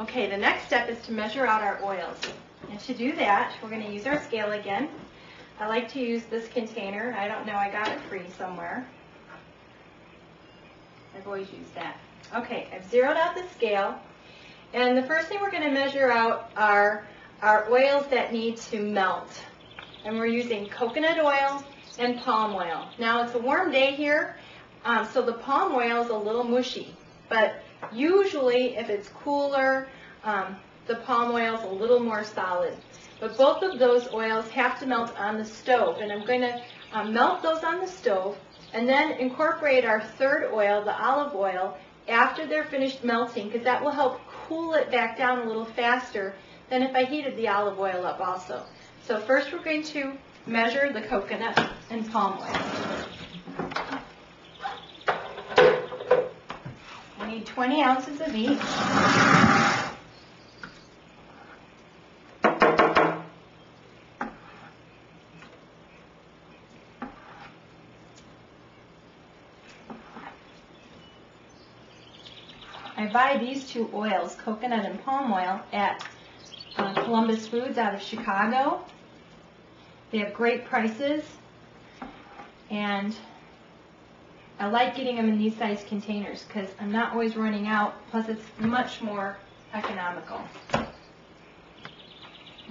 Okay, the next step is to measure out our oils. And to do that, we're going to use our scale again. I like to use this container. I don't know, I got it free somewhere. I've always used that. Okay, I've zeroed out the scale. And the first thing we're going to measure out are our oils that need to melt. And we're using coconut oil and palm oil. Now it's a warm day here, so the palm oil is a little mushy. But usually if it's cooler, the palm oil is a little more solid. But both of those oils have to melt on the stove. And I'm going to melt those on the stove and then incorporate our third oil, the olive oil, after they're finished melting, because that will help cool it back down a little faster than if I heated the olive oil up also. So first we're going to measure the coconut and palm oil. I need 20 ounces of each. I buy these two oils, coconut and palm oil, at Columbus Foods out of Chicago. They have great prices, and I like getting them in these size containers because I'm not always running out, plus it's much more economical.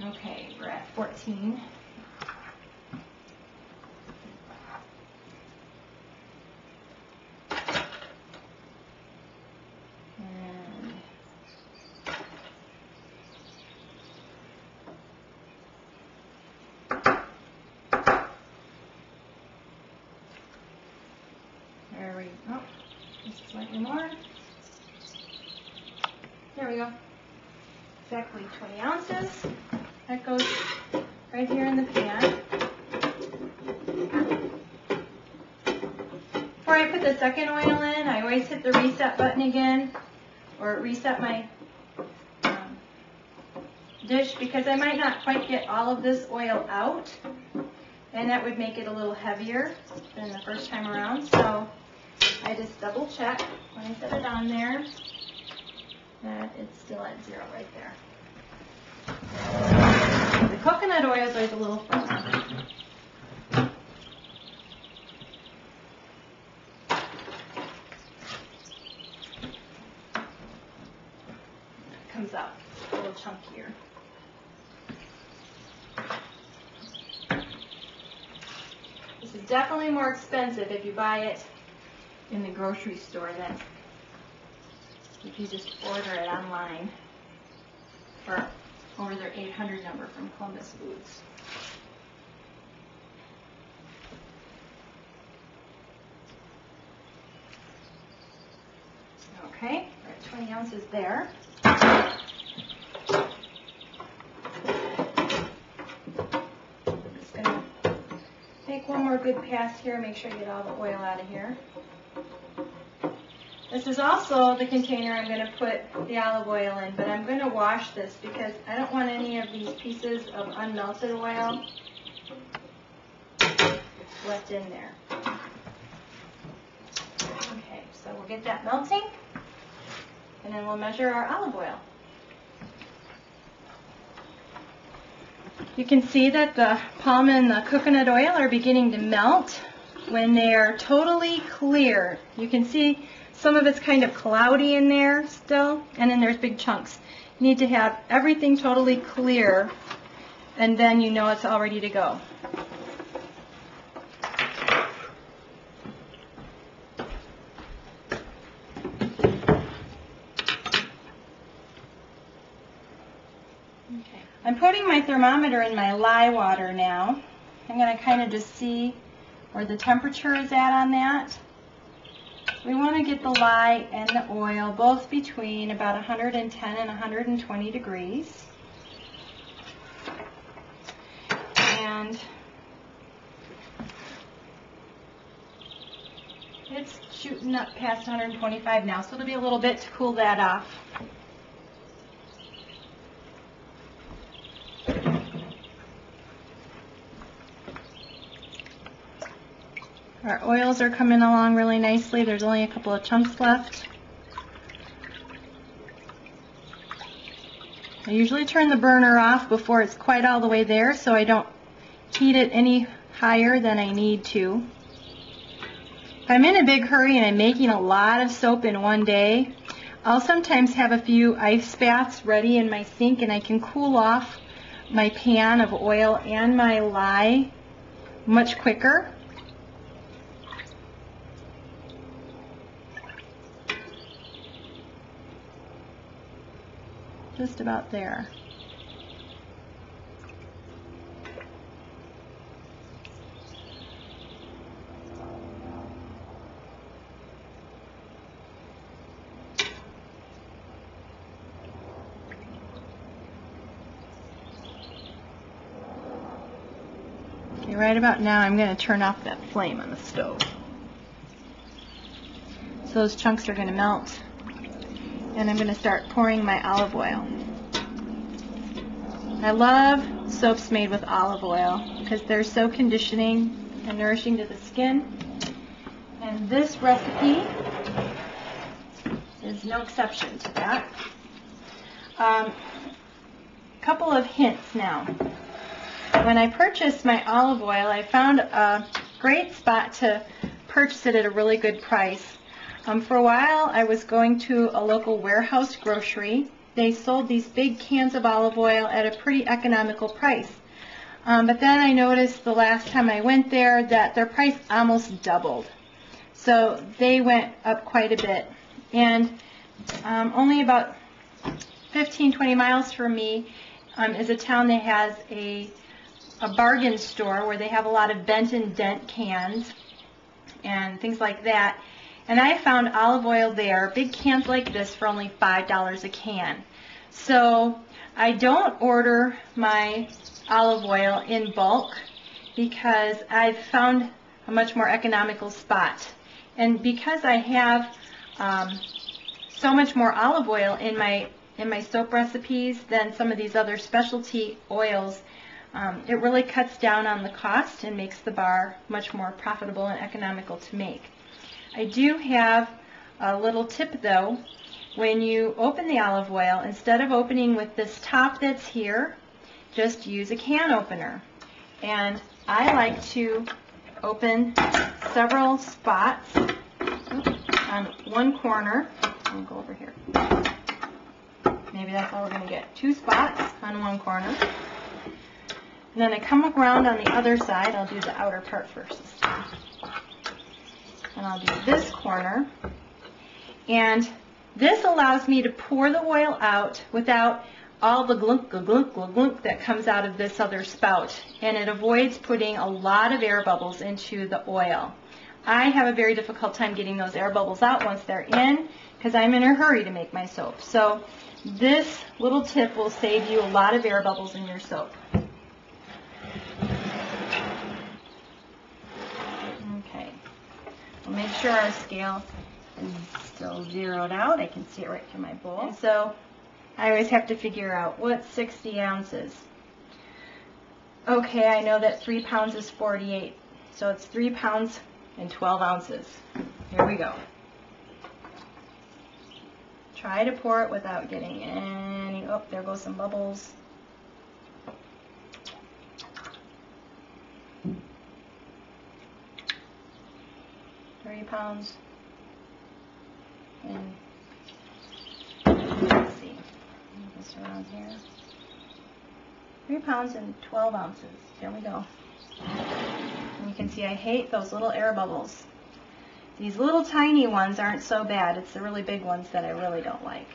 Okay, we're at 14. There we go. Just slightly more. There we go. Exactly 20 ounces. That goes right here in the pan. Before I put the second oil in, I always hit the reset button again, or reset my dish, because I might not quite get all of this oil out, and that would make it a little heavier than the first time around. So I just double check when I set it on there that it's still at 0 right there. The coconut oil is always a little firmer. It comes out a little chunkier. This is definitely more expensive if you buy it in the grocery store than if you just order it online or over their 800 number from Columbus Foods. Okay, we're at 20 ounces there. I'm just going to take one more good pass here, make sure I get all the oil out of here. This is also the container I'm going to put the olive oil in, but I'm going to wash this because I don't want any of these pieces of unmelted oil left in there. Okay, so we'll get that melting, and then we'll measure our olive oil. You can see that the palm and the coconut oil are beginning to melt. When they're totally clear, you can see some of it's kind of cloudy in there still, and then there's big chunks. You need to have everything totally clear, and then you know it's all ready to go. Okay. I'm putting my thermometer in my lye water now. I'm going to kind of just see where the temperature is at on that. We want to get the lye and the oil both between about 110 and 120 degrees. And it's shooting up past 125 now, so it'll be a little bit to cool that off. Our oils are coming along really nicely. There's only a couple of chunks left. I usually turn the burner off before it's quite all the way there so I don't heat it any higher than I need to. If I'm in a big hurry and I'm making a lot of soap in one day, I'll sometimes have a few ice baths ready in my sink and I can cool off my pan of oil and my lye much quicker. Just about there. Okay, right about now I'm going to turn off that flame on the stove. So those chunks are going to melt. And I'm going to start pouring my olive oil. I love soaps made with olive oil because they're so conditioning and nourishing to the skin. And this recipe is no exception to that. Couple of hints now. When I purchased my olive oil, I found a great spot to purchase it at a really good price. For a while, I was going to a local warehouse grocery. They sold these big cans of olive oil at a pretty economical price. But then I noticed the last time I went there that their price almost doubled. So they went up quite a bit. And only about 15-20 miles from me is a town that has a bargain store where they have a lot of bent and dent cans and things like that. And I found olive oil there, big cans like this, for only $5 a can. So I don't order my olive oil in bulk because I've found a much more economical spot. And because I have so much more olive oil in my soap recipes than some of these other specialty oils, it really cuts down on the cost and makes the bar much more profitable and economical to make. I do have a little tip though. When you open the olive oil, instead of opening with this top that's here, just use a can opener. And I like to open several spots on one corner. I'll go over here. Maybe that's all we're going to get. 2 spots on one corner. And then I come around on the other side. I'll do the outer part first this time. And I'll do this corner. And this allows me to pour the oil out without all the glunk, glunk, glunk, glunk that comes out of this other spout. And it avoids putting a lot of air bubbles into the oil. I have a very difficult time getting those air bubbles out once they're in because I'm in a hurry to make my soap. So this little tip will save you a lot of air bubbles in your soap. Okay. We'll make sure our scale is still zeroed out. I can see it right through my bowl. And so I always have to figure out what's 60 ounces. Okay, I know that 3 pounds is 48. So it's 3 pounds and 12 ounces. Here we go. Try to pour it without getting any, oh, there goes some bubbles. Three pounds and, let's see, this around here. 3 pounds and 12 ounces. There we go. And you can see I hate those little air bubbles. These little tiny ones aren't so bad. It's the really big ones that I really don't like.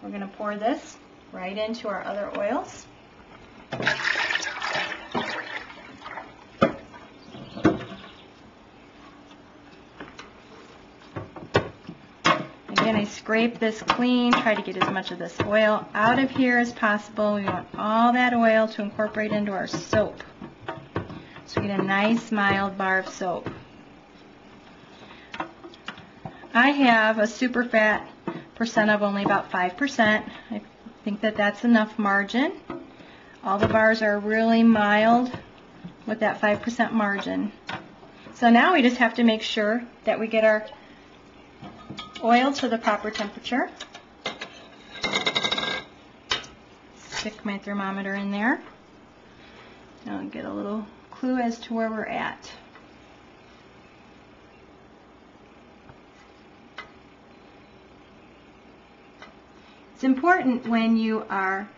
We're going to pour this right into our other oils. Again, I scrape this clean, try to get as much of this oil out of here as possible. We want all that oil to incorporate into our soap. So we get a nice mild bar of soap. I have a super fat percent of only about 5%. I think that that's enough margin. All the bars are really mild with that 5% margin. So now we just have to make sure that we get our oil to the proper temperature. stick my thermometer in there. I'll get a little clue as to where we're at. It's important when you are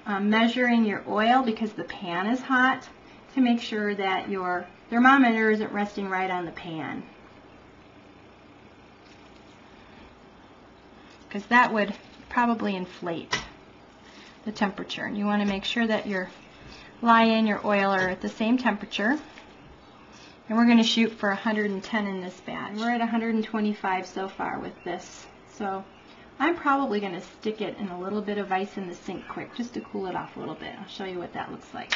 measuring your oil, because the pan is hot, to make sure that your thermometer isn't resting right on the pan, because that would probably inflate the temperature. And you want to make sure that your lye and your oil are at the same temperature. And we're going to shoot for 110 in this batch. We're at 125 so far with this. So I'm probably going to stick it in a little bit of ice in the sink quick, just to cool it off a little bit. I'll show you what that looks like.